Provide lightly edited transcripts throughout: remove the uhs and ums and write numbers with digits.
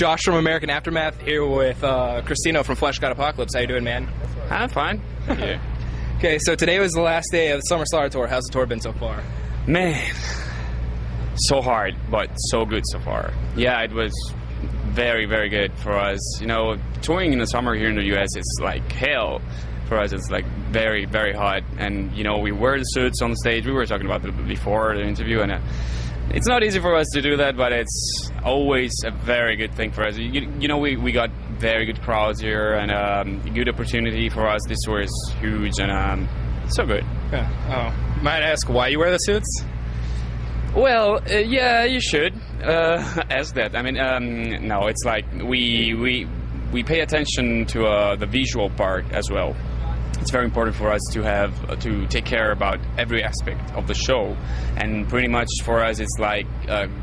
Josh from American Aftermath here with Christino from Fleshgod Apocalypse. How you doing, man? I'm fine. Yeah. Okay, so today was the last day of the Summer Slaughter Tour. How's the tour been so far? Man, so hard, but so good so far. Yeah, it was very, very good for us. You know, touring in the summer here in the US is like hell. For us, it's like very, very hot. And, you know, we wear the suits on the stage. We were talking about it before the interview, and it's not easy for us to do that, but it's always a very good thing for us. You know, we got very good crowds here, and a good opportunity for us. This tour is huge, and so good. Yeah. Oh, might I ask why you wear the suits? Well, yeah, you should ask that. I mean, no, it's like we pay attention to the visual part as well. It's very important for us to have to take care about every aspect of the show, and pretty much for us it's like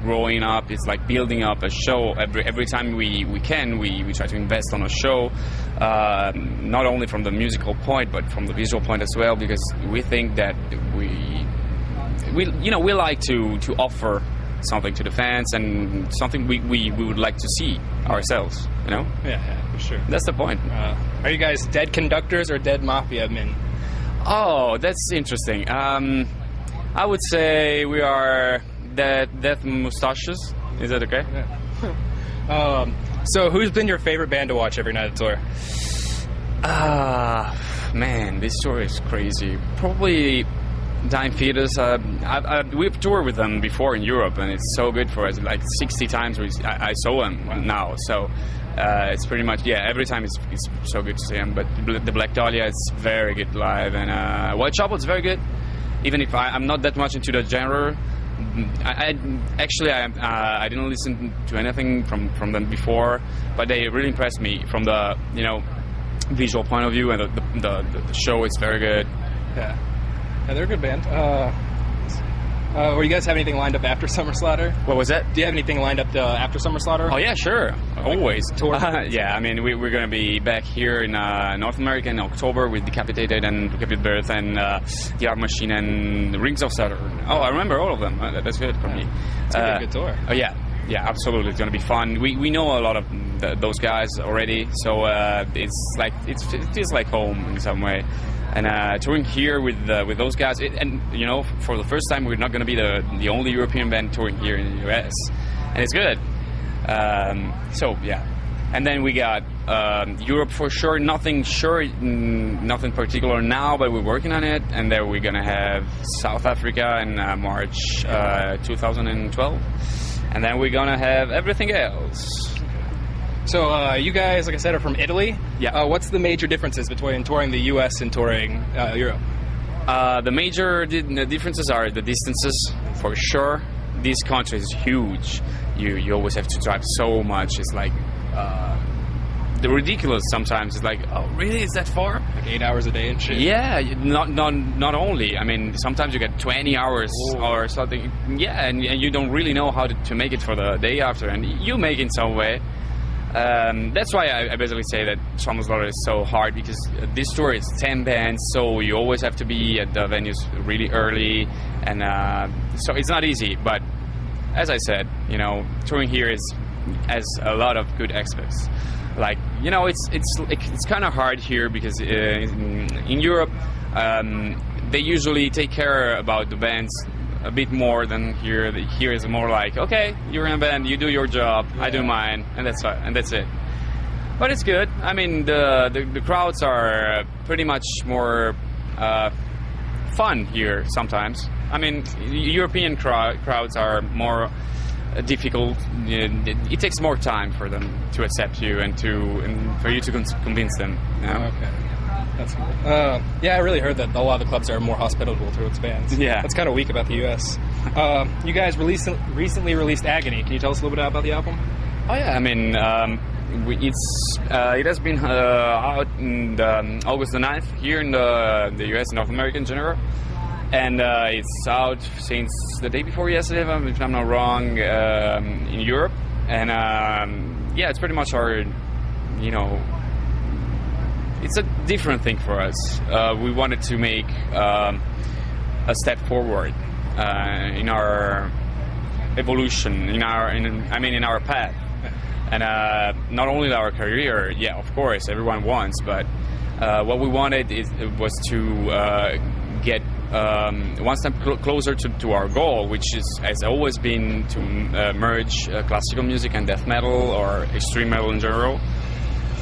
growing up. It's like building up a show. Every time we can, we try to invest on a show, not only from the musical point but from the visual point as well, because we think that we like to offer something to the fans and something we would like to see ourselves, you know? Yeah, for sure. That's the point. Are you guys dead conductors or dead mafia men? Oh, that's interesting. I would say we are death mustaches. Is that okay? Yeah. So who's been your favorite band to watch every night of the tour? Man, this tour is crazy. Probably Dying Fetus. We've toured with them before in Europe, and it's so good for us. Like 60 times I saw them now, so it's pretty much, yeah, every time it's so good to see them. But the Black Dahlia is very good live, and Whitechapel is very good, even if I'm not that much into the genre. I didn't listen to anything from them before, but they really impressed me from the, you know, visual point of view, and the show is very good. Yeah. Yeah, they're a good band. Or you guys have anything lined up after Summer Slaughter? What was that? Do you have anything lined up after Summer Slaughter? Oh yeah, sure. Always. Tour? Yeah, I mean, we're going to be back here in North America in October with Decapitated and Decapitated Birth and The Art Machine and Rings of Saturn. Oh, I remember all of them. That's good for me. It's going to be a good tour. Oh yeah. Yeah, absolutely. It's going to be fun. We know a lot of those guys already, so it's like it feels like home in some way. And touring here with those guys, and you know, for the first time, we're not going to be the only European band touring here in the US, and it's good. So yeah, and then we got Europe for sure. Nothing particular now, but we're working on it. And then we're gonna have South Africa in March 2012, and then we're gonna have everything else. So you guys, like I said, are from Italy. Yeah. What's the major differences between touring the U.S. and touring Europe? The major differences are the distances, for sure. This country is huge. You always have to drive so much. It's like the ridiculous sometimes. It's like, oh, really? Is that far? Like 8 hours a day and shit? Yeah, not only. I mean, sometimes you get 20 hours or something. Yeah, and you don't really know how to make it for the day after, and you make it in some way. That's why I basically say that Summer Slaughter is so hard, because this tour is 10 bands, so you always have to be at the venues really early, and so it's not easy. But as I said, you know, touring here has a lot of good aspects. Like, you know, it's kind of hard here because in Europe they usually take care about the bands a bit more than here. Here is more like, okay, you're in a band, you do your job, yeah. I do mine, and that's it. But it's good. I mean, the crowds are pretty much more fun here sometimes. I mean, European crowds are more difficult. It takes more time for them to accept you and for you to convince them. You know? Okay. That's cool. Yeah, I really heard that a lot of the clubs are more hospitable towards bands. Yeah. That's kind of weak about the U.S. You guys recently released Agony. Can you tell us a little bit about the album? Oh, yeah. I mean, it has been out in August the 9th here in the U.S. and North America in general. And it's out since the day before yesterday, if I'm not wrong, in Europe. And yeah, it's pretty much our, you know, it's a different thing for us. We wanted to make a step forward in our evolution, in our path. And not only our career, yeah, of course, everyone wants, but what we wanted was to get one step closer to our goal, which has always been to merge classical music and death metal or extreme metal in general.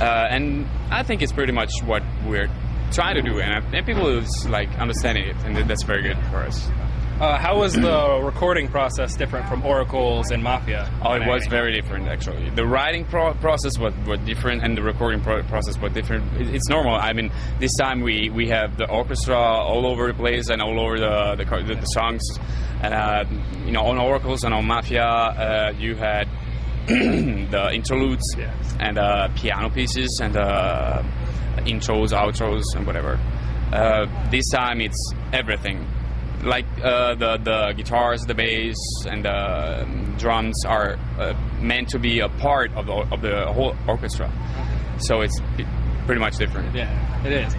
And I think it's pretty much what we're trying to do, and people is like understanding it, and that's very good for us. How was the recording process different from Oracles and Mafia? Oh, it was very different, actually. The writing process was different, and the recording process was different. It's normal. I mean, this time we have the orchestra all over the place and all over the songs. And, on Oracles and on Mafia, you had the interludes and piano pieces and intros, outros, and whatever. This time it's everything. Like the guitars, the bass, and the drums are meant to be a part of the whole orchestra. So it's pretty much different. Yeah, it is.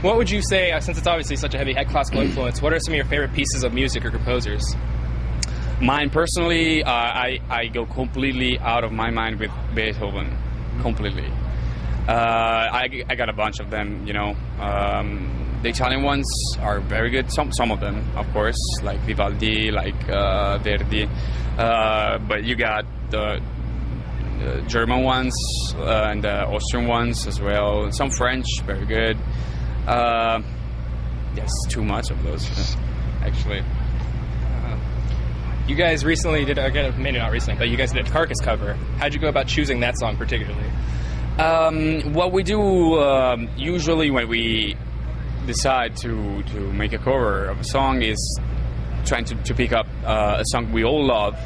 What would you say, since it's obviously such a heavy classical influence, what are some of your favorite pieces of music or composers? Mine personally, I go completely out of my mind with Beethoven, completely. I got a bunch of them, the Italian ones are very good. Some of them, of course, like Vivaldi, like Verdi. But you got the German ones and the Austrian ones as well. Some French, very good. Yes, too much of those, actually. You guys recently did, again, maybe not recently, but you guys did a Carcass cover. How'd you go about choosing that song particularly? What we do usually when we decide to make a cover of a song is trying to pick up a song we all love,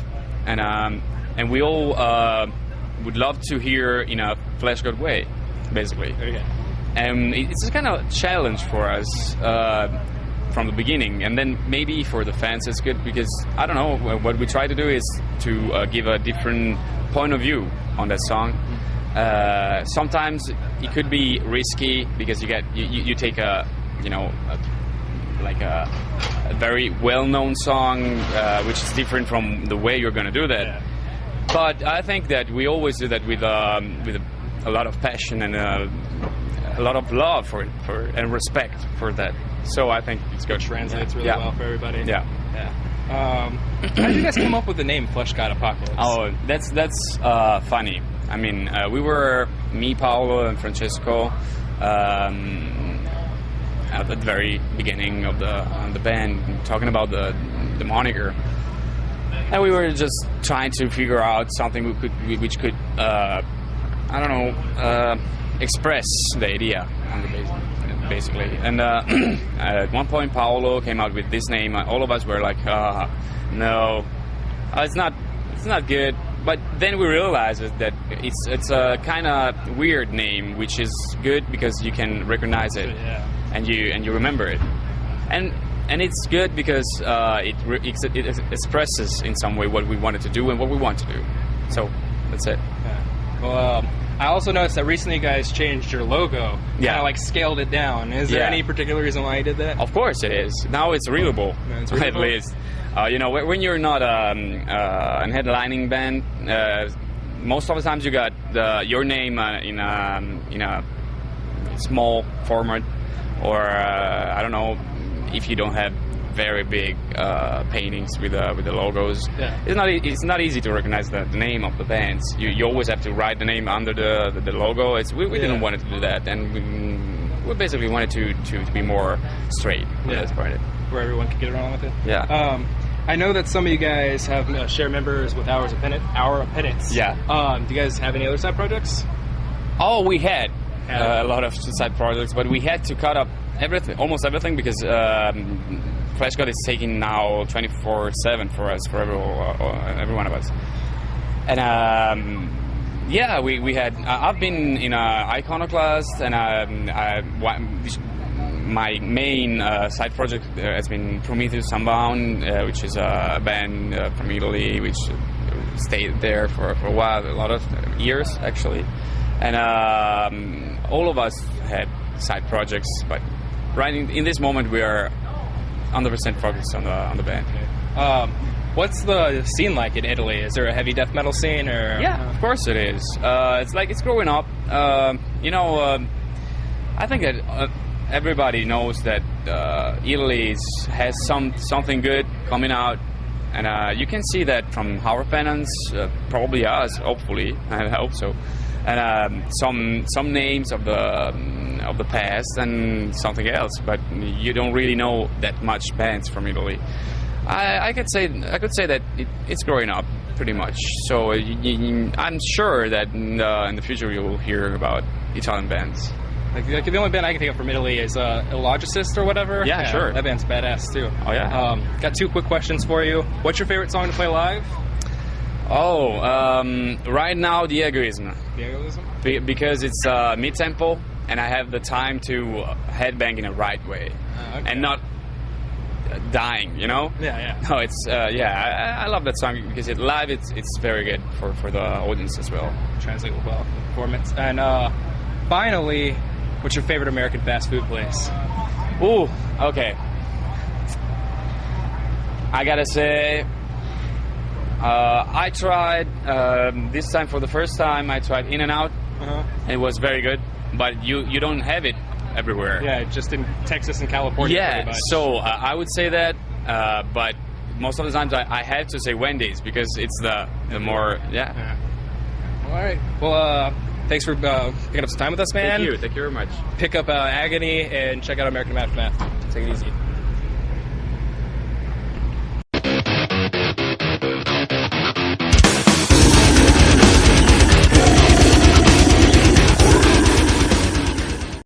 and we all would love to hear in a Fleshgod way, basically. Okay. And it's a kind of challenge for us from the beginning, and then maybe for the fans it's good because I don't know, what we try to do is to give a different point of view on that song. Sometimes it could be risky because you take a very well-known song which is different from the way you're going to do that. Yeah. But I think that we always do that with a lot of passion and a lot of love for it, and respect for that. So I think it's good. It translates really well for everybody. Yeah. How did you guys come up with the name Fleshgod Apocalypse? Oh, that's funny. I mean, we were me, Paolo, and Francesco at the very beginning of the band, talking about the moniker, and we were just trying to figure out something which could express the idea on the basically. And at one point, Paolo came out with this name. All of us were like, "No, it's not good." But then we realized that it's a kind of weird name, which is good because you can recognize it, and you remember it, and it's good because it expresses in some way what we wanted to do and what we want to do. So that's it. Yeah. Well, I also noticed that recently you guys changed your logo. Kind of like scaled it down. Is there any particular reason why you did that? Of course it is. Now it's readable, at least. When you're not an headlining band, most of the times you got your name in a small format, or I don't know, if you don't have very big paintings with the logos. Yeah. It's not easy to recognize the name of the bands. You always have to write the name under the logo. We didn't want to do that, and we basically wanted to be more straight. That's part of it. Where everyone can get around with it. Yeah. I know that some of you guys have share members with Hour of Penance. Yeah. Do you guys have any other side projects? Oh, we had a lot of side projects, but we had to cut up almost everything, because Fleshgod is taking now 24/7 for us, for every one of us. And we had. I've been in Iconoclast, and my main side project has been Prometheus Unbound, which is a band from Italy, which stayed there for a while, a lot of years actually. And all of us had side projects, but right in this moment we are 100% focused on the band. What's the scene like in Italy? Is there a heavy death metal scene, or? Yeah, of course it is. It's growing up. I think that everybody knows that Italy has something good coming out, and you can see that from our fans, probably us, hopefully, I hope so, and some names of the past and something else, but you don't really know that much bands from Italy. I could say that it's growing up pretty much. So I'm sure that in the future you will hear about Italian bands. Like the only band I can think of from Italy is Illogicist or whatever. Yeah, sure. That band's badass too. Oh yeah. Got 2 quick questions for you. What's your favorite song to play live? Oh, right now the Egoism. The Egoism? Because it's mid-tempo and I have the time to headbang in the right way and not dying, you know? Yeah. No, it's I love that song because live it's very good for the audience as well. Translate well performance. And finally, what's your favorite American fast food place? Ooh, okay. I gotta say, I tried this time for the first time. I tried In-N-Out. And it was very good, but you don't have it everywhere. Yeah, just in Texas and California. Yeah, so I would say that, but most of the times I have to say Wendy's because it's the more All right. Well, thanks for picking up some time with us, man. Thank you very much. Pick up Agony and check out American Aftermath. Take it easy.